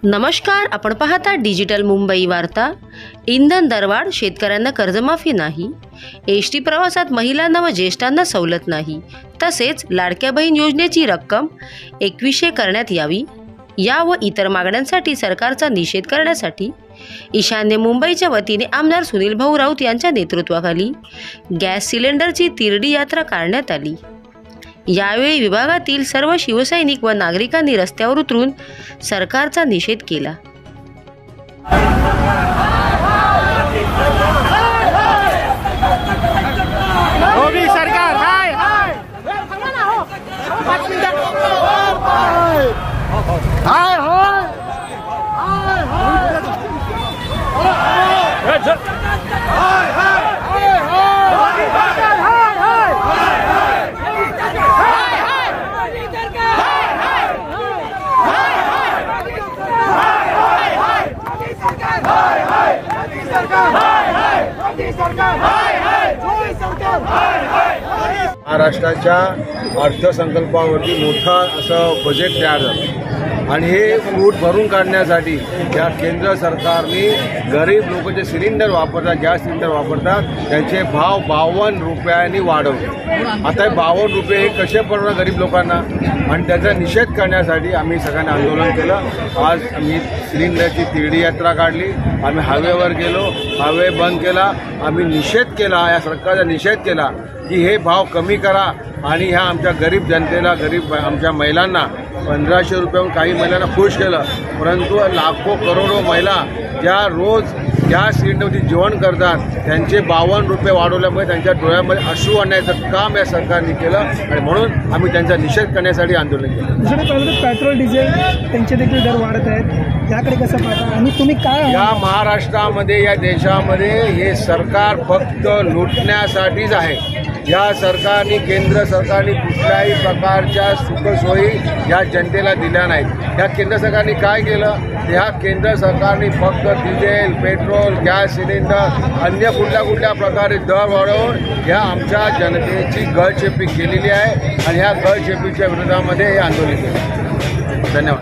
नमस्कार, आपण पाहता डिजिटल मुंबई वार्ता। इंधन दरवाढ, शेतकऱ्यांना कर्जमाफी नाही, एसटी प्रवासात महिलांना व ज्येष्ठांना सवलत नाही, तसेच लाडक्या बहीण योजनेची रक्कम 2100 करण्यात यावी, या व इतर मागण्यांसाठी सरकारचा निषेध करण्यासाठी ईशान्य मुंबईच्या वतीने आमदार सुनील भाऊ राऊत यांच्या नेतृत्वाखाली गॅस सिलेंडरची तिरडी यात्रा काढण्यात आली। यावेळी विभागातील सर्व शिवसैनिक व नागरिकांनी रस्त्यावर उतरून सरकारचा निषेध केला। मोदी सरकार हाय हाय हाय महाराष्ट्राच्या अर्थसंकल्पावरती मोठा असं बजेट तयार झालं आणि हे फूट भरून काढण्यासाठी या केंद्र सरकारने गरीब लोक जे सिलेंडर वापरतात, गॅस सिलेंडर वापरतात, त्यांचे भाव 52 रुपयांनी वाढवले। आता 52 रुपये हे कसे परवडणार गरीब लोकांना? आणि त्याचा निषेध करण्यासाठी आम्ही सगळ्यांनी आंदोलन केलं। आज आम्ही सिलेंडरची तिरडी यात्रा काढली, आम्ही हायवेवर गेलो, हायवे बंद केला, आम्ही निषेध केला, या सरकारचा निषेध केला की हे भाव कमी करा आणि ह्या आमच्या गरीब जनतेला, गरीब आमच्या महिलांना 1500 रुपयावर काही महिलांना खुश केलं। परंतु लाखो करोडो महिला ज्या रोज गॅस सिलेंडरवरती जेवण करतात, त्यांचे 52 रुपये वाढवल्यामुळे त्यांच्या डोळ्यामध्ये अश्रू आणण्याचं काम या सरकारने केलं आणि म्हणून आम्ही त्यांचा निषेध करण्यासाठी आंदोलन केलं। पेट्रोल डिझेल त्यांचे देखील दर वाढत आहेत, याकडे कसं पाहता आणि तुम्ही काय? या महाराष्ट्रामध्ये, या देशामध्ये हे सरकार फक्त लुटण्यासाठीच आहे। या सरकारने, केंद्र सरकारने कुठल्याही प्रकारच्या सुखसोयी या जनतेला दिल्या नाहीत। या केंद्र सरकारने काय केलं? ह्या केंद्र सरकारने फक्त डिझेल, पेट्रोल, गॅस सिलेंडर, अन्य कुठल्या प्रकारे दर वाढवून ह्या आमच्या जनतेची गळचेपी केलेली आहे आणि ह्या गळचेपीच्या विरोधामध्ये हे आंदोलन केलं। धन्यवाद।